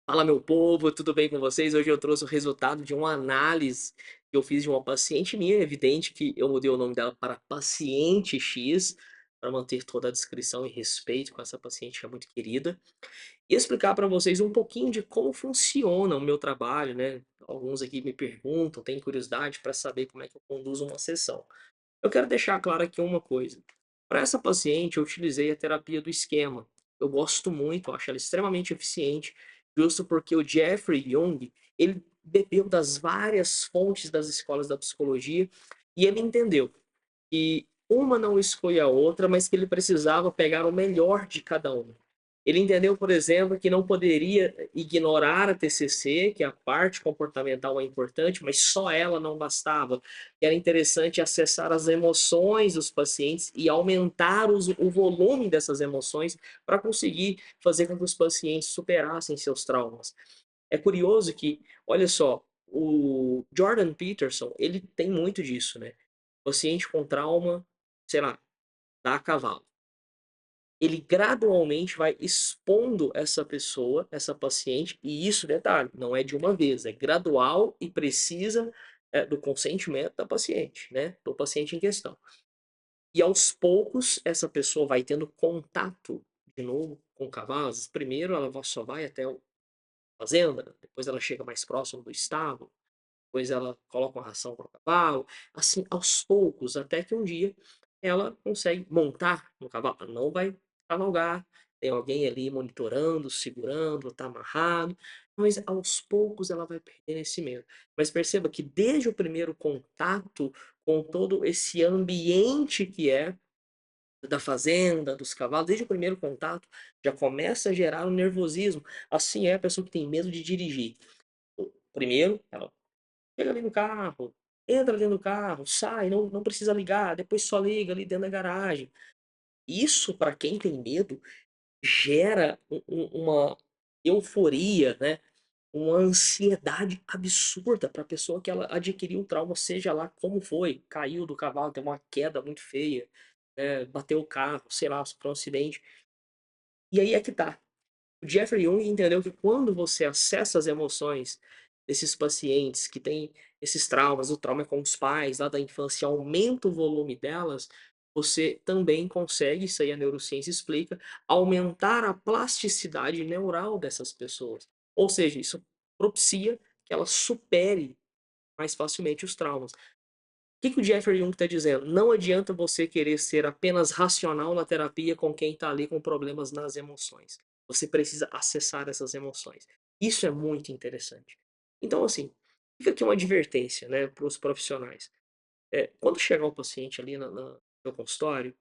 Fala, meu povo, tudo bem com vocês? Hoje eu trouxe o resultado de uma análise que eu fiz de uma paciente minha. É evidente que eu mudei o nome dela para paciente X, para manter toda a descrição e respeito com essa paciente que é muito querida, e explicar para vocês um pouquinho de como funciona o meu trabalho, né? Alguns aqui me perguntam, têm curiosidade para saber como é que eu conduzo uma sessão. Eu quero deixar claro aqui uma coisa. Para essa paciente, eu utilizei a terapia do esquema. Eu gosto muito, eu acho ela extremamente eficiente, justo porque o Jeffrey Jung, ele bebeu das várias fontes das escolas da psicologia e ele entendeu que uma não exclui a outra, mas que ele precisava pegar o melhor de cada uma. Ele entendeu, por exemplo, que não poderia ignorar a TCC, que a parte comportamental é importante, mas só ela não bastava. Que era interessante acessar as emoções dos pacientes e aumentar o volume dessas emoções para conseguir fazer com que os pacientes superassem seus traumas. É curioso que, olha só, o Jordan Peterson, ele tem muito disso, né? Paciente com trauma, sei lá, dá a cavalo. Ele gradualmente vai expondo essa pessoa, essa paciente, e isso, detalhe, não é de uma vez, é gradual e precisa do consentimento da paciente, né? Do paciente em questão. E aos poucos, essa pessoa vai tendo contato de novo com cavalos. Primeiro, ela só vai até a fazenda, depois ela chega mais próximo do estábulo, depois ela coloca uma ração para o cavalo, assim, aos poucos, até que um dia ela consegue montar no cavalo. Ela não vai cavalgar, tem alguém ali monitorando, segurando, está amarrado, mas aos poucos ela vai perdendo esse medo. Mas perceba que desde o primeiro contato com todo esse ambiente que é da fazenda, dos cavalos, desde o primeiro contato, já começa a gerar um nervosismo. Assim é a pessoa que tem medo de dirigir. Primeiro, ela chega ali no carro, entra dentro do carro, sai, não precisa ligar, depois só liga ali dentro da garagem. Isso, para quem tem medo, gera uma euforia, né, uma ansiedade absurda para a pessoa que ela adquiriu o trauma, seja lá como foi, caiu do cavalo, teve uma queda muito feia, bateu o carro, sei lá, sofreu um acidente. E aí é que tá. O Jeffrey Jung entendeu que quando você acessa as emoções desses pacientes que têm esses traumas, o trauma com os pais lá da infância, aumenta o volume delas, você também consegue, isso aí a neurociência explica, aumentar a plasticidade neural dessas pessoas. Ou seja, isso propicia que ela supere mais facilmente os traumas. O que o Jeffrey Jung está dizendo? Não adianta você querer ser apenas racional na terapia com quem está ali com problemas nas emoções. Você precisa acessar essas emoções. Isso é muito interessante. Então, assim, fica aqui uma advertência, né, para os profissionais. Quando chegar o paciente ali no seu consultório,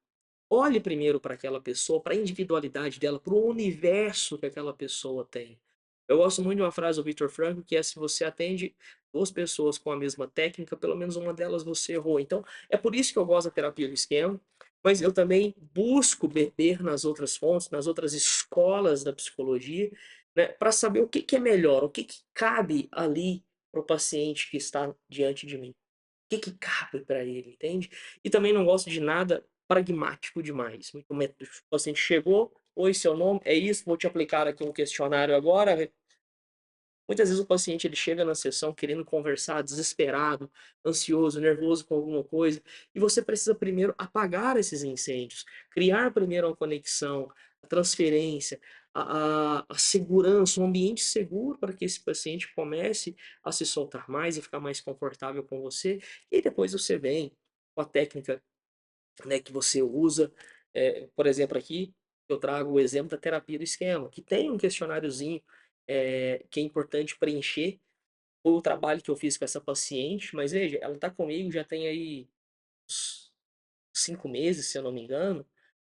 olhe primeiro para aquela pessoa, para a individualidade dela, para o universo que aquela pessoa tem. Eu gosto muito de uma frase do Viktor Frankl, que é: se você atende 2 pessoas com a mesma técnica, pelo menos uma delas você errou. Então, é por isso que eu gosto da terapia do esquema, mas eu também busco beber nas outras fontes, nas outras escolas da psicologia, né, para saber o que que é melhor, o que que cabe ali para o paciente que está diante de mim. Que cabe para ele, entende? E também não gosto de nada pragmático demais, muito método. Tipo assim, chegou: "Oi, seu nome é isso, vou te aplicar aqui um questionário agora". Muitas vezes o paciente ele chega na sessão querendo conversar, desesperado, ansioso, nervoso com alguma coisa, e você precisa primeiro apagar esses incêndios, criar primeiro uma conexão, a transferência, a segurança, um ambiente seguro para que esse paciente comece a se soltar mais e ficar mais confortável com você, e depois você vem com a técnica, né, que você usa. Por exemplo, aqui eu trago o exemplo da terapia do esquema, que tem um questionáriozinho, que é importante preencher. Foi o trabalho que eu fiz com essa paciente, mas veja, ela está comigo já tem aí uns 5 meses, se eu não me engano.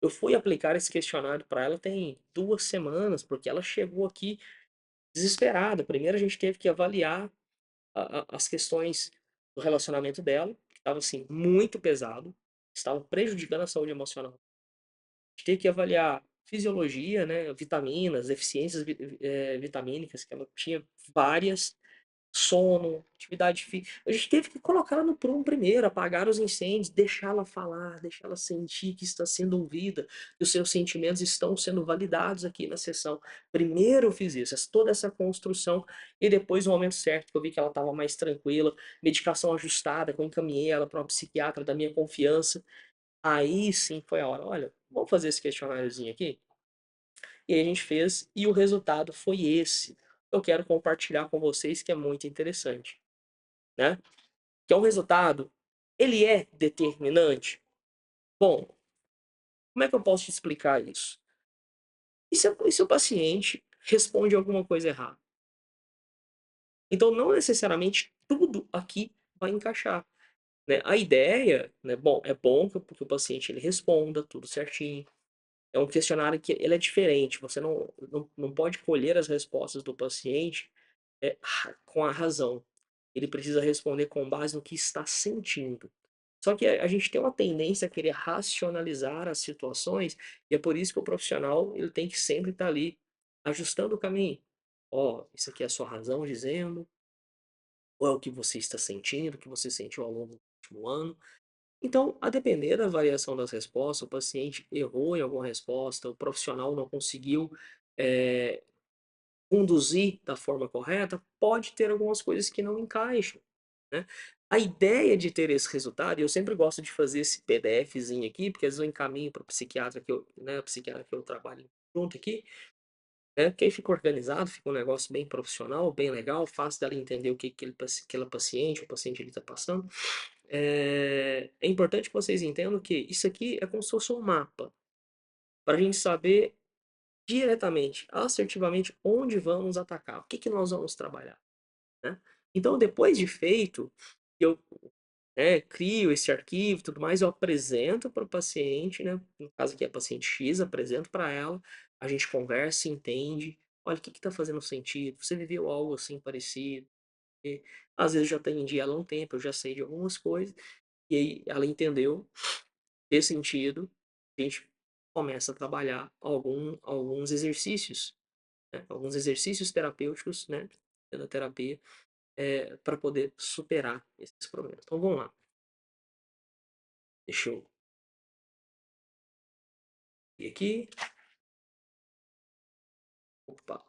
Eu fui aplicar esse questionário para ela tem 2 semanas, porque ela chegou aqui desesperada. Primeiro a gente teve que avaliar as questões do relacionamento dela, que estava assim muito pesado, estava prejudicando a saúde emocional. A gente teve que avaliar fisiologia, né, vitaminas, deficiências vitamínicas, que ela tinha várias. sono, atividade física. A gente teve que colocar ela no prumo primeiro, apagar os incêndios, deixá-la falar, deixá-la sentir que está sendo ouvida, que os seus sentimentos estão sendo validados aqui na sessão. Primeiro eu fiz isso, toda essa construção, e depois no momento certo que eu vi que ela estava mais tranquila, medicação ajustada, que eu encaminhei ela para uma psiquiatra da minha confiança, aí sim foi a hora: "Olha, vamos fazer esse questionáriozinho aqui?". E aí a gente fez, e o resultado foi esse. Eu quero compartilhar com vocês que é muito interessante, né. Que é um resultado, ele é determinante? Bom, como é que eu posso te explicar isso? E se o paciente responde alguma coisa errada? Então não necessariamente tudo aqui vai encaixar, né. A ideia, né, bom, é bom que o paciente ele responda tudo certinho. É um questionário que ele é diferente, você não pode colher as respostas do paciente, com a razão. Ele precisa responder com base no que está sentindo. Só que a gente tem uma tendência a querer racionalizar as situações, e é por isso que o profissional ele tem que sempre estar ali ajustando o caminho. "Ó, isso aqui é a sua razão dizendo, ou é o que você está sentindo, o que você sentiu ao longo do último ano". Então, a depender da variação das respostas, o paciente errou em alguma resposta, o profissional não conseguiu, eh, conduzir da forma correta, pode ter algumas coisas que não encaixam, né. A ideia de ter esse resultado, e eu sempre gosto de fazer esse PDFzinho aqui, porque às vezes eu encaminho para o psiquiatra que eu, né, a psiquiatra que eu trabalho junto aqui, né, que aí fica organizado, fica um negócio bem profissional, bem legal, fácil dela entender o que aquela paciente, o paciente ele está passando. É importante que vocês entendam que isso aqui é como se fosse um mapa, para a gente saber diretamente, assertivamente, onde vamos atacar, o que que nós vamos trabalhar, né. Então depois de feito, eu, crio esse arquivo e tudo mais, eu apresento para o paciente, né, no caso aqui é paciente X, apresento para ela, a gente conversa, entende, "Olha, o que está fazendo sentido? Você viveu algo assim parecido?". E, às vezes eu já atendi ela há um tempo, eu já sei de algumas coisas, e aí ela entendeu, fez sentido, a gente começa a trabalhar alguns exercícios, né, alguns exercícios terapêuticos, né, da terapia, pra poder superar esses problemas. Então vamos lá, deixa eu ir aqui, opa.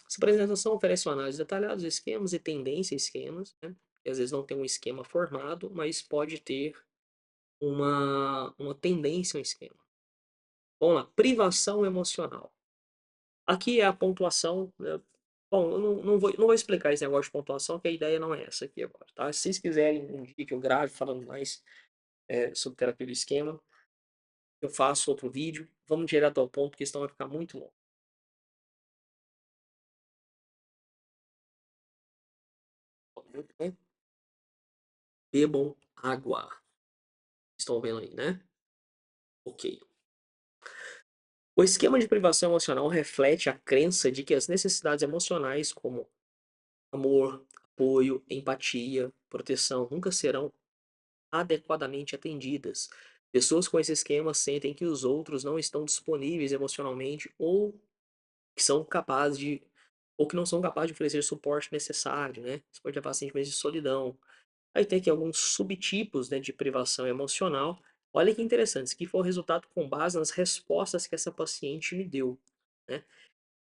Essa apresentação oferece uma análise detalhada dos esquemas e tendência a esquemas, né, que às vezes não tem um esquema formado, mas pode ter uma tendência a um esquema. Vamos lá, privação emocional. Aqui é a pontuação, bom, eu não vou explicar esse negócio de pontuação, que a ideia não é essa aqui agora, tá. Se vocês quiserem um dia que eu grave falando mais, sobre terapia do esquema, eu faço outro vídeo. Vamos direto ao ponto, porque senão vai ficar muito longo, né. Bebam água. Estão vendo aí, né? Ok. O esquema de privação emocional reflete a crença de que as necessidades emocionais, como amor, apoio, empatia, proteção, nunca serão adequadamente atendidas. Pessoas com esse esquema sentem que os outros não estão disponíveis emocionalmente, ou que não são capazes de oferecer o suporte necessário, né? Isso pode levar a sentimentos de solidão. Aí tem aqui alguns subtipos, né, de privação emocional. Olha que interessante, isso aqui foi o resultado com base nas respostas que essa paciente me deu, né?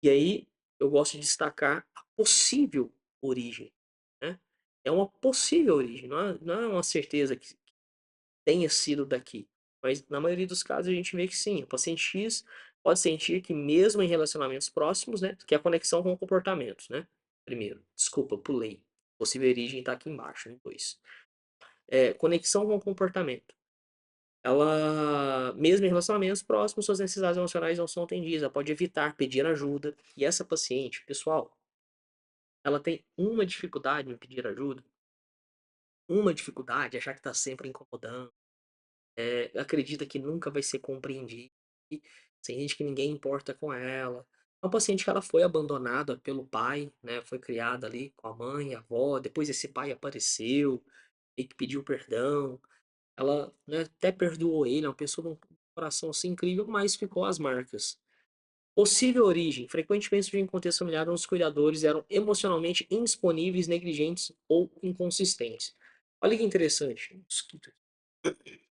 E aí eu gosto de destacar a possível origem, né? É uma possível origem, não é uma certeza que tenha sido daqui. Mas na maioria dos casos a gente vê que sim, o paciente X pode sentir que mesmo em relacionamentos próximos, né, que é a conexão com comportamentos, né? Primeiro, desculpa, pulei. Possível origem está aqui embaixo, no 2. Conexão com o comportamento. Ela, mesmo em relacionamentos próximos, suas necessidades emocionais não são atendidas, ela pode evitar pedir ajuda. E essa paciente, pessoal, ela tem uma dificuldade em pedir ajuda, uma dificuldade, achar que está sempre incomodando, acredita que nunca vai ser compreendida, sente que ninguém importa com ela. Uma paciente que ela foi abandonada pelo pai, né, foi criada ali com a mãe, a avó, depois esse pai apareceu e que pediu perdão. Ela, né, até perdoou ele, é uma pessoa de um coração, assim, incrível, mas ficou as marcas. Possível origem: frequentemente surge em contexto familiar onde os cuidadores eram emocionalmente indisponíveis, negligentes ou inconsistentes. Olha que interessante.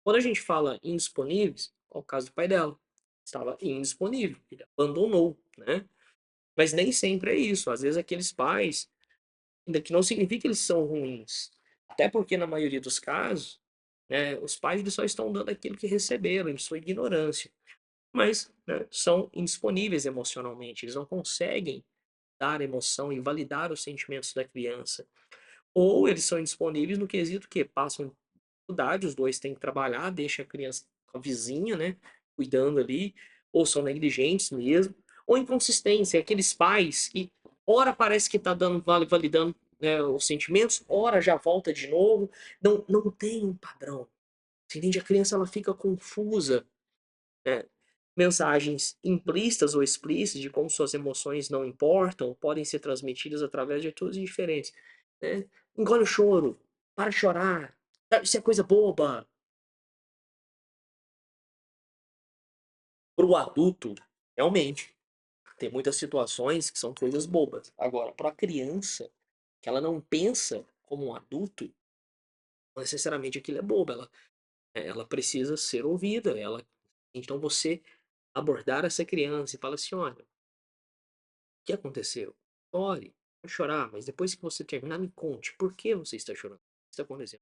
Quando a gente fala indisponíveis, é o caso do pai dela. Estava indisponível, ele abandonou, né? Mas nem sempre é isso. Às vezes aqueles pais, ainda que não significa que eles são ruins. Até porque na maioria dos casos, né, os pais eles só estão dando aquilo que receberam, em sua ignorância. Mas, né, são indisponíveis emocionalmente, eles não conseguem dar emoção e validar os sentimentos da criança. Ou eles são indisponíveis no quesito que passam dificuldade, os 2 têm que trabalhar, deixa a criança com a vizinha, né, cuidando ali, ou são negligentes mesmo, ou inconsistência, aqueles pais que ora parece que tá dando validando, né, os sentimentos, ora já volta de novo, não tem um padrão, você entende? A criança ela fica confusa, né. Mensagens implícitas ou explícitas de como suas emoções não importam, podem ser transmitidas através de atitudes diferentes, né. Engole o choro, para de chorar, isso é coisa boba. Para o adulto, realmente, tem muitas situações que são coisas bobas. Agora, para a criança, que ela não pensa como um adulto, não necessariamente aquilo é bobo, ela precisa ser ouvida, então você abordar essa criança e fala assim: "Olha, o que aconteceu? Chore, pode chorar, mas depois que você terminar, me conte por que você está chorando, o que está acontecendo?".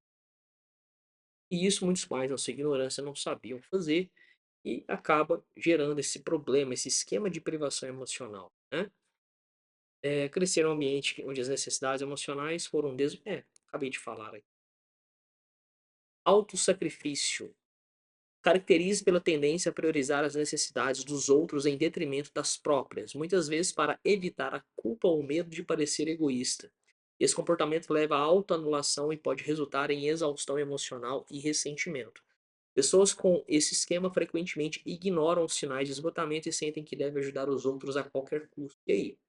E isso muitos pais, na sua ignorância, não sabiam fazer e acaba gerando esse problema, esse esquema de privação emocional, né. Crescer em um ambiente onde as necessidades emocionais foram acabei de falar aí. Autossacrifício. Caracteriza pela tendência a priorizar as necessidades dos outros em detrimento das próprias, muitas vezes para evitar a culpa ou medo de parecer egoísta. Esse comportamento leva à autoanulação e pode resultar em exaustão emocional e ressentimento. Pessoas com esse esquema frequentemente ignoram os sinais de esgotamento e sentem que devem ajudar os outros a qualquer custo. E aí?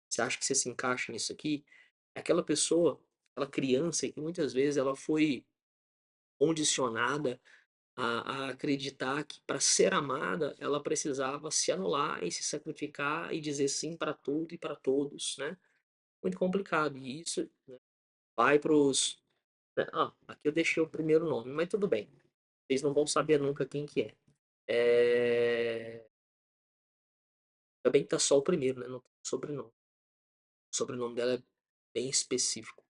Você acha que você se encaixa nisso aqui? É aquela pessoa, aquela criança que muitas vezes ela foi condicionada a acreditar que para ser amada ela precisava se anular e se sacrificar e dizer sim para tudo e para todos, né? Muito complicado. E isso, né, vai para os. Aqui eu deixei o primeiro nome, mas tudo bem. Vocês não vão saber nunca quem que é. Ainda bem que tá só o primeiro, né? Não tem o sobrenome. O sobrenome dela é bem específico.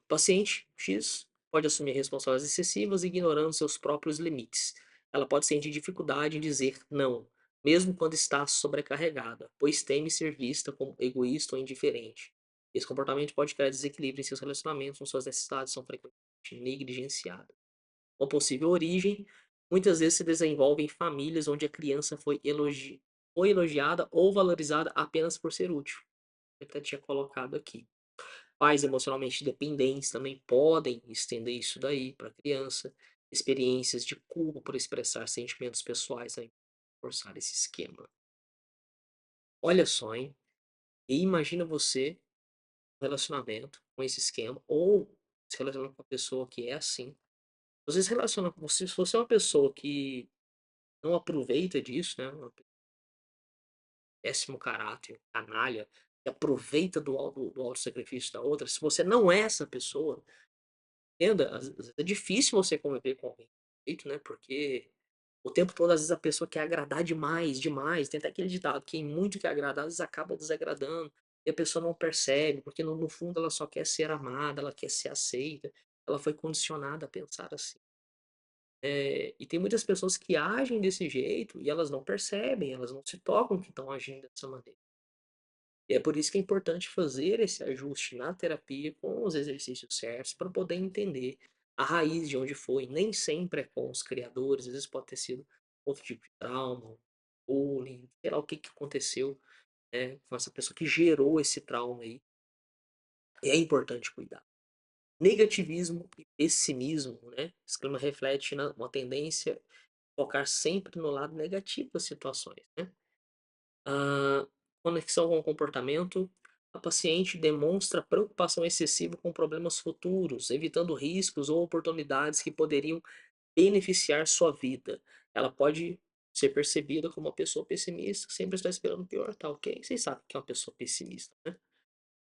Paciente X pode assumir responsabilidades excessivas, ignorando seus próprios limites. Ela pode sentir dificuldade em dizer não, mesmo quando está sobrecarregada, pois teme ser vista como egoísta ou indiferente. Esse comportamento pode criar desequilíbrio em seus relacionamentos, onde suas necessidades são frequentemente negligenciadas. Uma possível origem muitas vezes se desenvolve em famílias onde a criança foi elogiada ou valorizada apenas por ser útil. Eu até tinha colocado aqui. Pais emocionalmente dependentes também podem estender isso daí para a criança. Experiências de culpa por expressar sentimentos pessoais também forçar esse esquema. Olha só, hein? E imagina você um relacionamento com esse esquema ou se relacionando com uma pessoa que é assim. Você se relaciona com você, se você é uma pessoa que não aproveita disso, né? Um péssimo caráter, canalha, que aproveita do auto-sacrifício da outra. Se você não é essa pessoa, entenda, às vezes é difícil você conviver com alguém desse jeito, né, porque o tempo todo, às vezes, a pessoa quer agradar demais, demais. Tem até aquele ditado: "Quem muito quer agradar, às vezes acaba desagradando", e a pessoa não percebe, porque no fundo ela só quer ser amada, ela quer ser aceita, ela foi condicionada a pensar assim. E tem muitas pessoas que agem desse jeito e elas não percebem, elas não se tocam que estão agindo dessa maneira. E é por isso que é importante fazer esse ajuste na terapia com os exercícios certos para poder entender a raiz de onde foi. Nem sempre é com os criadores, às vezes pode ter sido outro tipo de trauma, bullying, sei lá o que, que aconteceu, né, com essa pessoa que gerou esse trauma aí. E é importante cuidar. Negativismo e pessimismo, né? Esse clima reflete uma tendência a focar sempre no lado negativo das situações, né? Ah, conexão com o comportamento. A paciente demonstra preocupação excessiva com problemas futuros, evitando riscos ou oportunidades que poderiam beneficiar sua vida. Ela pode ser percebida como uma pessoa pessimista, que sempre está esperando o pior, tá ok. Vocês sabem o que é uma pessoa pessimista, né.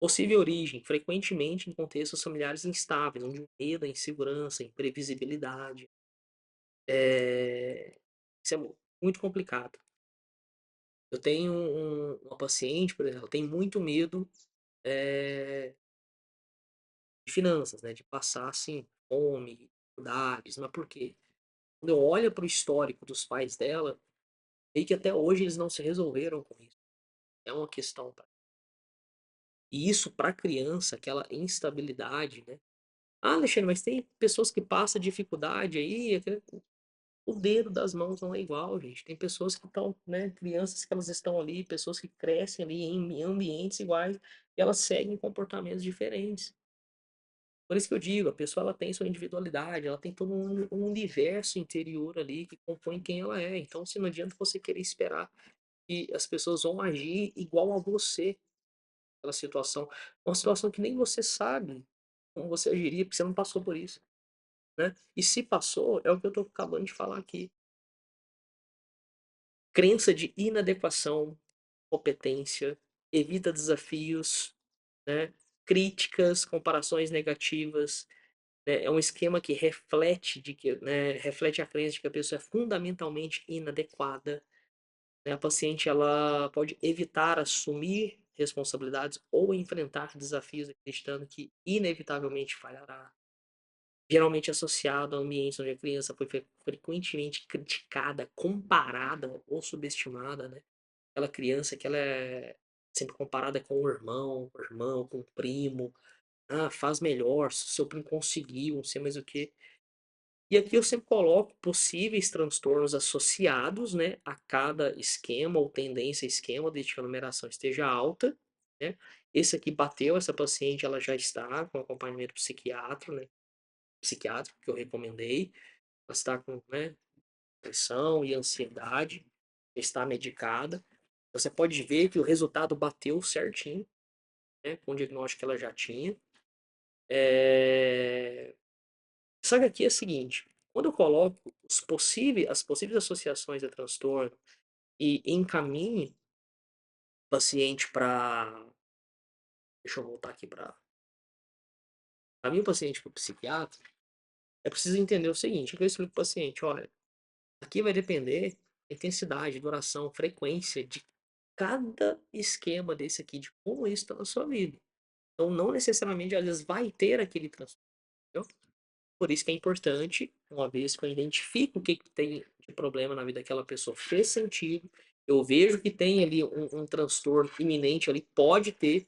Possível origem, frequentemente em contextos familiares instáveis, onde o medo, a insegurança, a imprevisibilidade, isso é muito complicado. Eu tenho uma paciente, por exemplo, ela tem muito medo, eh, de finanças, né, de passar, assim, fome, dificuldades, mas por quê? Quando eu olho para o histórico dos pais dela, vejo que até hoje eles não se resolveram com isso. É uma questão pra e isso para criança, aquela instabilidade, né. "Ah, Alexandre, mas tem pessoas que passam dificuldade aí, o dedo das mãos não é igual, gente. Tem pessoas que estão, né, crianças que elas estão ali, pessoas que crescem ali em ambientes iguais, e elas seguem comportamentos diferentes. Por isso que eu digo, a pessoa ela tem sua individualidade, ela tem todo um universo interior ali que compõe quem ela é. Então, assim, não adianta você querer esperar que as pessoas vão agir igual a você naquela situação. Uma situação que nem você sabe como você agiria, porque você não passou por isso, né. E se passou, é o que eu tô acabando de falar aqui. Crença de inadequação, competência, evita desafios, né, críticas, comparações negativas, né, é um esquema que reflete de que, né, reflete a crença de que a pessoa é fundamentalmente inadequada, né, a paciente ela pode evitar assumir responsabilidades ou enfrentar desafios acreditando que inevitavelmente falhará. Geralmente associado a ambientes onde a criança foi frequentemente criticada, comparada ou subestimada, né. Aquela criança que ela é sempre comparada com o irmão, com o primo. "Ah, faz melhor, seu primo conseguiu, não sei mais o quê". E aqui eu sempre coloco possíveis transtornos associados, né, a cada esquema ou tendência a esquema, desde que a numeração esteja alta, né. Esse aqui bateu, essa paciente ela já está com acompanhamento psiquiatra, né, psiquiátrico que eu recomendei. Ela está com, né, depressão e ansiedade, está medicada. Você pode ver que o resultado bateu certinho, né, com o diagnóstico que ela já tinha. Eh, Só que aqui é o seguinte, quando eu coloco as possíveis associações a transtorno e encaminho o paciente para, deixa eu voltar aqui para, encaminho o paciente para o psiquiatra, é preciso entender o seguinte, que eu explico para o paciente: "Olha, aqui vai depender da intensidade, duração, frequência de cada esquema desse aqui, de como isso está na sua vida. Então não necessariamente, às vezes, vai ter aquele transtorno, entendeu? Por isso que é importante, uma vez que eu identifico o que que tem de problema na vida daquela pessoa, fez sentido, eu vejo que tem ali um transtorno iminente ali, pode ter,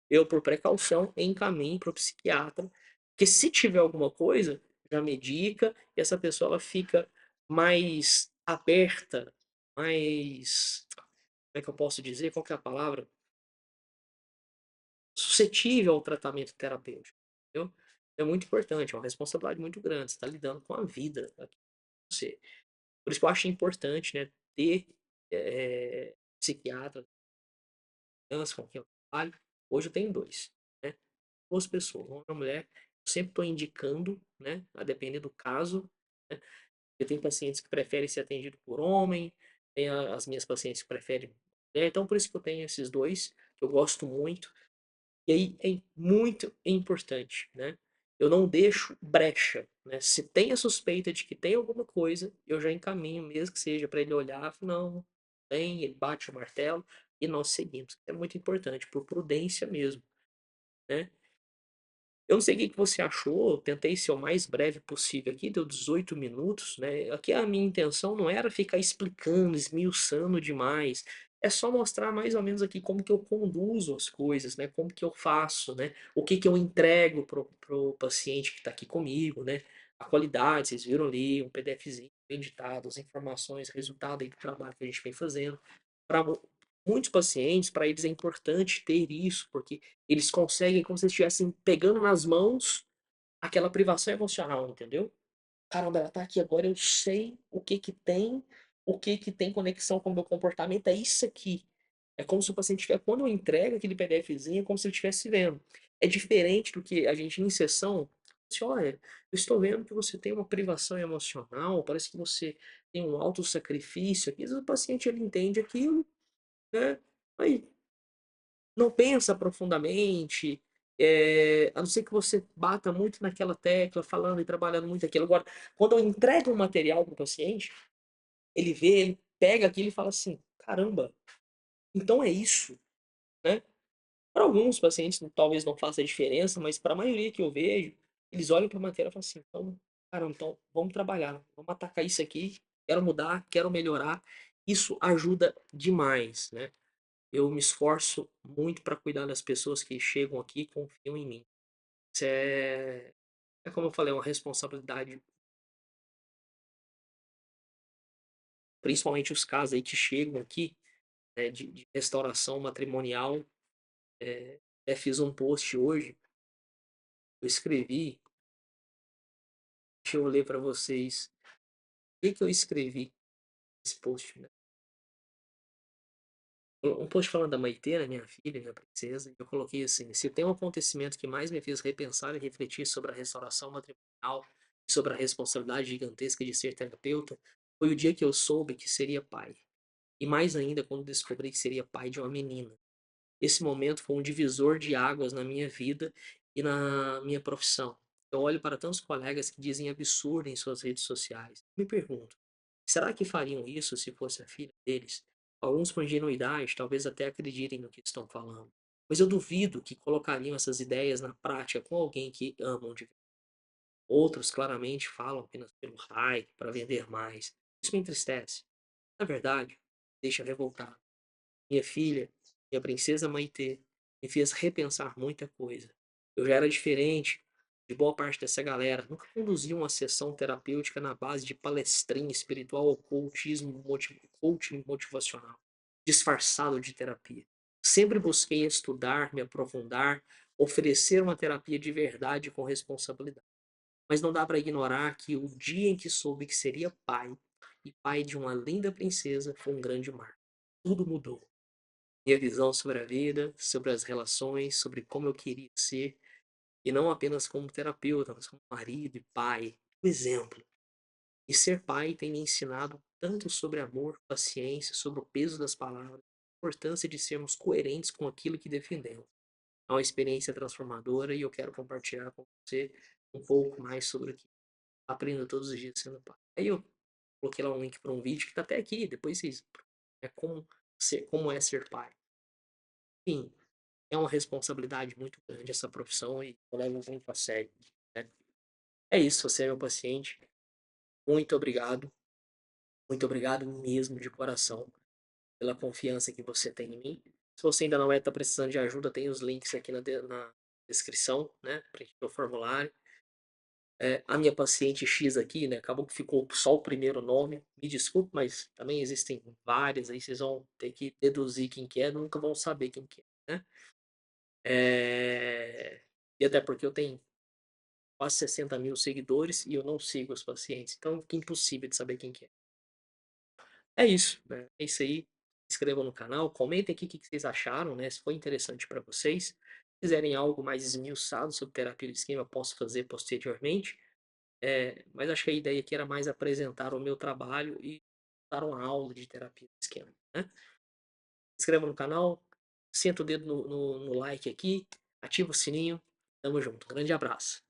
eu por precaução encaminho para o psiquiatra, porque se tiver alguma coisa, já medica e essa pessoa ela fica mais aberta, mais, como é que eu posso dizer, qual que é a palavra? Suscetível ao tratamento terapêutico, entendeu? É muito importante, é uma responsabilidade muito grande, você está lidando com a vida aqui com você. Por isso que eu acho importante, né, ter, psiquiatra, criança com quem eu trabalho. Hoje eu tenho 2, né, 2 pessoas, um homem e uma mulher. Eu sempre estou indicando, né, a depender do caso, né, eu tenho pacientes que preferem ser atendido por homem, tem as minhas pacientes que preferem mulher, então por isso que eu tenho esses 2 que eu gosto muito. E aí é muito importante, né, eu não deixo brecha, né, se tem a suspeita de que tem alguma coisa, eu já encaminho, mesmo que seja para ele olhar, fala: "Não, tem", ele bate o martelo e nós seguimos. É muito importante, por prudência mesmo, né. Eu não sei o que que você achou, eu tentei ser o mais breve possível aqui, deu 18 minutos, né. Aqui a minha intenção não era ficar explicando, esmiuçando demais, é só mostrar mais ou menos aqui como que eu conduzo as coisas, né, como que eu faço, né, o que que eu entrego pro paciente que está aqui comigo, né, a qualidade, vocês viram ali um PDFzinho editado, as informações, resultado aí do trabalho que a gente vem fazendo. Para muitos pacientes, para eles é importante ter isso, porque eles conseguem como se estivessem pegando nas mãos aquela privação emocional, entendeu? "Caramba, ela tá aqui agora, eu sei o que que tem conexão com o meu comportamento, é isso aqui". É como se o paciente tiver quando eu entrego aquele PDFzinho, é como se ele estivesse vendo. É diferente do que a gente em sessão, assim: "Olha, eu estou vendo que você tem uma privação emocional, parece que você tem um alto sacrifício, às vezes o paciente ele entende aquilo, né, aí não pensa profundamente, a não ser que você bata muito naquela tecla, falando e trabalhando muito aquilo. Agora, quando eu entrego um material para o paciente, ele vê, ele pega aquilo e fala assim: "Caramba, então é isso", né. Para alguns pacientes talvez não faça diferença, mas para a maioria que eu vejo, eles olham para a matéria e falam assim: "Então, caramba, então vamos trabalhar, vamos atacar isso aqui, quero mudar, quero melhorar". Isso ajuda demais, né. Eu me esforço muito para cuidar das pessoas que chegam aqui e confiam em mim. Isso é como eu falei, é uma responsabilidade, principalmente os casos aí que chegam aqui, né, de restauração matrimonial. Até fiz um post hoje, eu escrevi, deixa eu ler para vocês o que que eu escrevi nesse post, né. Um post falando da Maitê, né, minha filha, minha princesa, e eu coloquei assim: "Se tem um acontecimento que mais me fez repensar e refletir sobre a restauração matrimonial e sobre a responsabilidade gigantesca de ser terapeuta, foi o dia que eu soube que seria pai. E mais ainda quando descobri que seria pai de uma menina. Esse momento foi um divisor de águas na minha vida e na minha profissão. Eu olho para tantos colegas que dizem absurdo em suas redes sociais. Me pergunto, será que fariam isso se fosse a filha deles? Alguns com ingenuidade talvez até acreditem no que estão falando. Mas eu duvido que colocariam essas ideias na prática com alguém que amam de verdade. Outros claramente falam apenas pelo hype, para vender mais. Isso me entristece. Na verdade, deixa revoltado. Minha filha, minha princesa Maitê, me fez repensar muita coisa. Eu já era diferente de boa parte dessa galera. Nunca conduzi uma sessão terapêutica na base de palestrinha espiritual ou coaching motivacional, disfarçado de terapia. Sempre busquei estudar, me aprofundar, oferecer uma terapia de verdade com responsabilidade. Mas não dá para ignorar que o dia em que soube que seria pai, e pai de uma linda princesa, foi um grande marco. Tudo mudou. Minha visão sobre a vida, sobre as relações, sobre como eu queria ser, e não apenas como terapeuta, mas como marido e pai, um exemplo. E ser pai tem me ensinado tanto sobre amor, paciência, sobre o peso das palavras, a importância de sermos coerentes com aquilo que defendemos. É uma experiência transformadora e eu quero compartilhar com você um pouco mais sobre o que aprendo todos os dias sendo pai. Aí eu coloquei lá um link para um vídeo que tá até aqui, depois vocês. É como é ser pai. Enfim, é uma responsabilidade muito grande essa profissão e eu levo muito a sério, né. É isso, você é meu paciente. Muito muito obrigado mesmo de coração pela confiança que você tem em mim. Se você ainda não tá precisando de ajuda, tem os links aqui na descrição, né, preencher o formulário. A minha paciente X aqui, né, acabou que ficou só o primeiro nome, me desculpe, mas também existem várias, aí vocês vão ter que deduzir quem que é, nunca vão saber quem que é, né. E até porque eu tenho quase 60.000 seguidores e eu não sigo os pacientes, então fica impossível de saber quem que é. É isso, né, é isso aí. Se inscrevam no canal, comentem aqui o que que vocês acharam, né, se foi interessante para vocês. Se quiserem algo mais esmiuçado sobre terapia de esquema, eu posso fazer posteriormente, mas acho que a ideia aqui era mais apresentar o meu trabalho e dar uma aula de terapia de esquema, né. Se inscreva no canal, senta o dedo no like aqui, ativa o sininho, tamo junto, grande abraço.